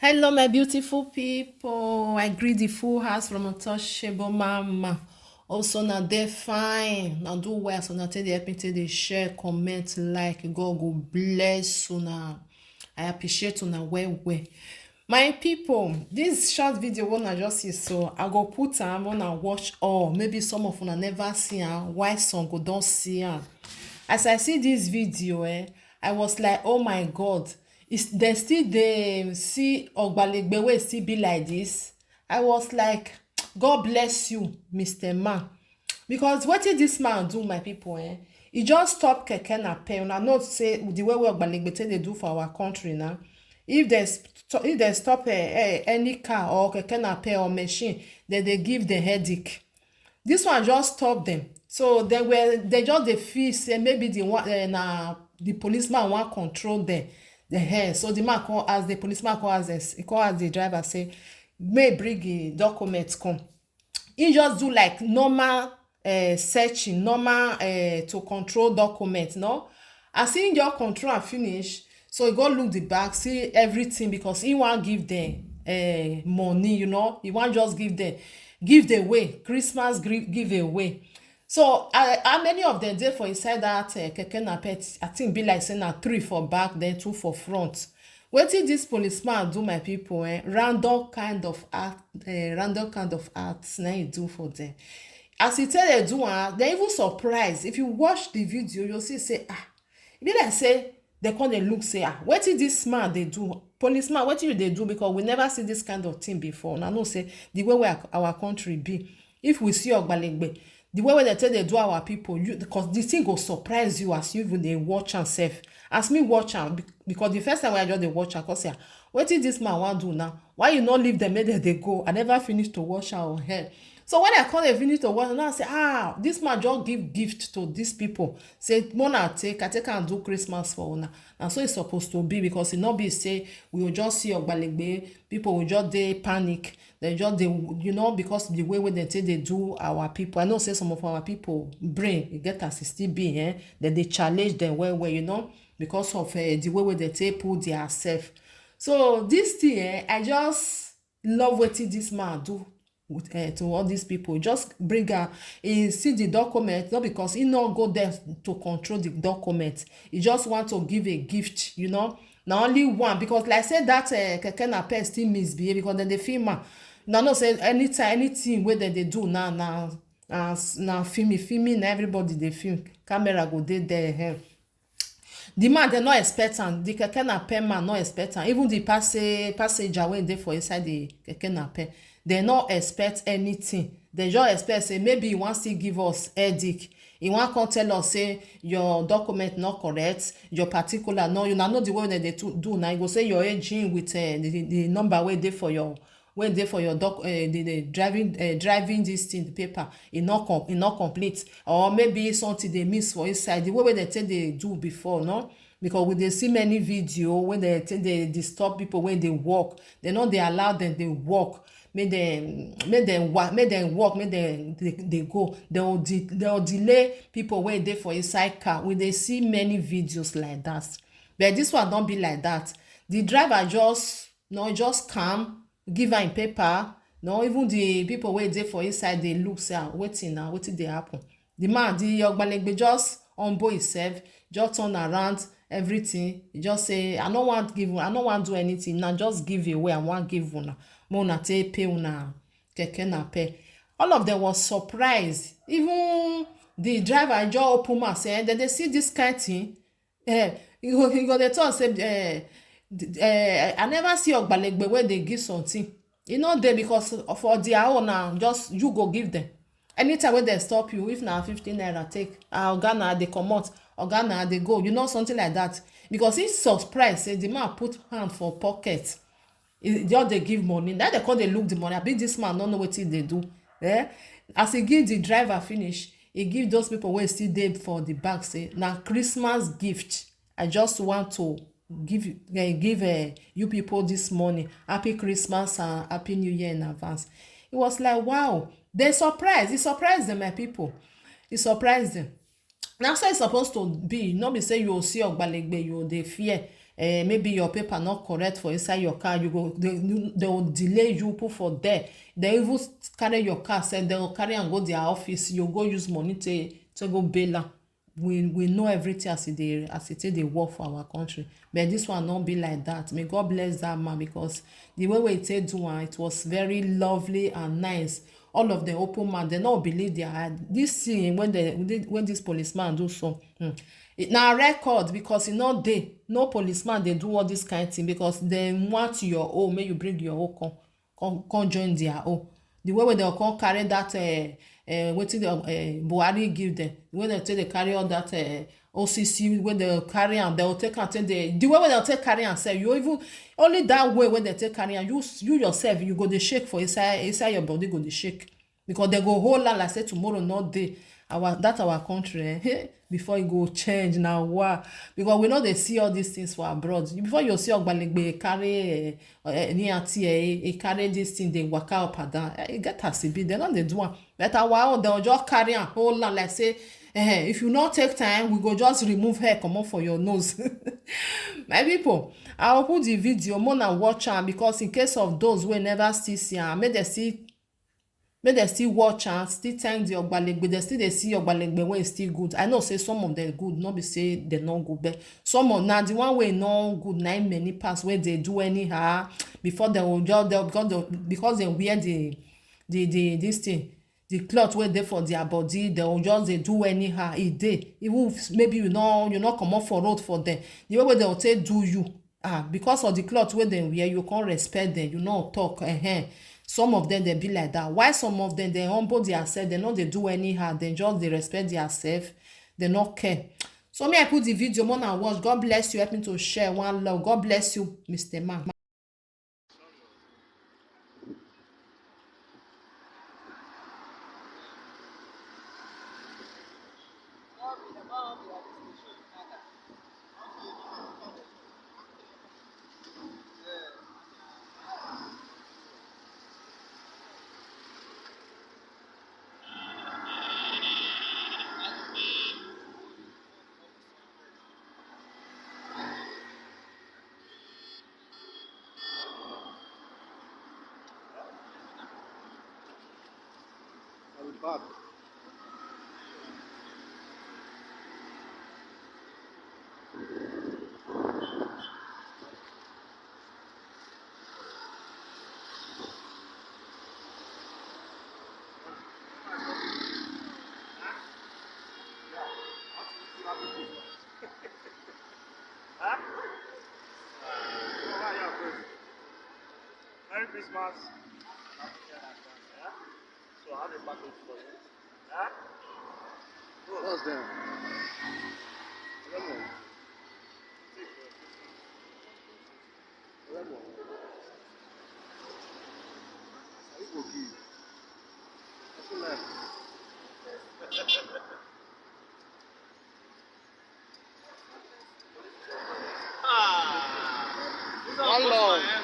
Hello, my beautiful people. I greet the full house from Untouchable Mama. Also, now they fine. Now do well. So now take the help me take the share, comment, like. God go bless you now. I appreciate you now well. My people, this short video wanna just see so I go put am wanna watch all. Maybe some of una never see am. Why some go don't see am? As I see this video, I was like, oh my god, is dem still dey see ogbalegbe wey still be like this? I was like, god bless you, Mr. Man, because wetin dis man do, my people, e just stop keke napep. Una know say the way wey ogbalegbe take dey do for our country now, if dem stop any car or keke napep or machine, dem dey give dem headache. This one just stop them, so they just dey feel say maybe the one na the policeman wan control them the hair. So the man come ask the policeman, come ask the driver say may bring him document come. He just do like normal searching, normal to control document, no. As he just control and finish, so he go look the back, see everything, because he wan give them money, he wan just give them give away Christmas give away. So how many of them dey for inside that keke napep? I think be like say na 3 for back, then 2 for front. Wetin this policeman do, my people, random kind of act na he do for them. As he tell dem do am, dem even surprise. If you watch the video, you see say e be like say dem come dey look say wetin this man dey do, policeman, wetin you dey do? Because we never see this kind of thing before. Una know say the way wey our country be, if we see ogbalegbe, the way wey dem take dey do our people, because the thing go surprise you as you even dey watch am sef. As me watch am, because the first time wey I just dey watch am, I come say wetin this man wan do now? Why you no leave them make dem dey go? I never finish to watch am on hair. So when I come dey finish to watch am, now I say this man just give gift to these people, say una take, I take am do Christmas for una. Na so e suppose to be, because e no be say we go just see ogbalegbe, people will just dey panic, dem just dey because the way wey dem take dey do our people. I know say some of our people brain e get as e still be, dem dey challenge dem well, because of the way wey dem take put their self. So this thing, I just love wetin this man do to all these people. Just bring am, he see the document, not because he no go there to control the document. He just want to give a gift, na only one. Because like I said, that keke napep still misbehave, because dem dey film am. Una know say anything wey dem dey do now na filming na everybody dey film, camera go dey there. The man dem no expect am, the keke napep man no expect am. Even the passenger wey dey for inside the keke napep, dem no expect anything. Dem just expect say maybe he wan still give us headache. He wan come tell us say your document not correct, your particular no. Una know the way dem dey do now. You go say your aging with the number wey dey for your the driving this thing, the paper e not complete, or maybe something dey miss for inside. The way wey dem take dey do before, no. Because we dey see many video wey dem take dey disturb people wey dey work. Dem no dey allow dem dey work, make dem work, make dem dey go. Dem delay people wey dey for inside car. We dey see many videos like that, but this one don be like that. The driver just calm, give am paper. No, even the people wey dey for inside dey look say wetin dey happen. The man, the ogbalegbe, just humble himself, just turn around everything. He just say I no wan do anything, na just give away. I wan give una, make una take pay una keke napep. All of them was surprised. Even the driver just open mouth say dem dey see this kind thing. He go dey talk say I never see ogbalegbe wey dey give something. E no dey, because for their own now, just you go give them. Anytime wey dem stop you, if na 15 naira take, oga na dey comot, oga na dey go, something like that. Because he surprised say the man put hand for pocket, he just dey give money. Now they come dey look the money, abi this man no know wetin he dey do. As he give the driver finish, he give those people wey still dey for the back, say na Christmas gift. I just want to give you people this morning. Happy Christmas and Happy New Year in advance. It was like, wow. They surprised. He surprised them, my people. He surprised them. Na so e suppose to be. No be say you see ogbalegbe, you dey fear. maybe your paper not correct for inside your car, you go they will delay you, put for there. They even carry your car, say they will carry and go their office. You go use money to go bail am. We know everything as it dey work for our country, but this one not be like that. May God bless that man, because the way we take do am, it was very lovely and nice. All of them open mouth, they not believe their eye. This thing when this policeman do so, it na record, because e no dey. No policeman dey do all this kind thing, because dem want your own, make you bring your own come join their own. The way wey dem come carry that wetin Buhari give dem, the way dem take dey carry all that OCC wey dem carry am, dem go take am take dey, the way wey dem take carry am sef, you even only that way wey dem take carry am, you yourself you go dey shake for inside your body, go dey shake, because dem go hold am like say tomorrow no dey. Our country before e go change na wa, because we no dey see all these things for abroad. Before you see ogbalegbe carry niati carry this thing dey waka up and down, e get as e be, dem no dey do am. But our own, dem just carry am hold am like say if you no take time, we go just remove hair comot for your nose. My people, I will put the video more na watch am, because in case of those wey never still see am, make dem still watch am, still thank the ogbalegbe. Dem still dey see ogbalegbe wey still good. I know say some of them good, no be say dem no good, but some of na the one wey no good na im many pass, wey dey do anyhow before dem go just because dem wear the this thing, the cloth wey dey for their body, dem go just dey do anyhow. E dey, even if maybe you no comot for road for them, the way wey dem go take do you, because of the cloth wey dem wear, you can't respect them, you no talk. Some of them dey be like that. Why some of them dey humble themselves, dem no dey do anyhow, dem just dey respect themselves, dem no care. So me I put the video more na watch. God bless you, help me to share. One love. God bless you, Mr. Man. Back. Merry Christmas. So I have a package for you. What's there? Lemon. Lemon. Are you okay? What's the left? One love.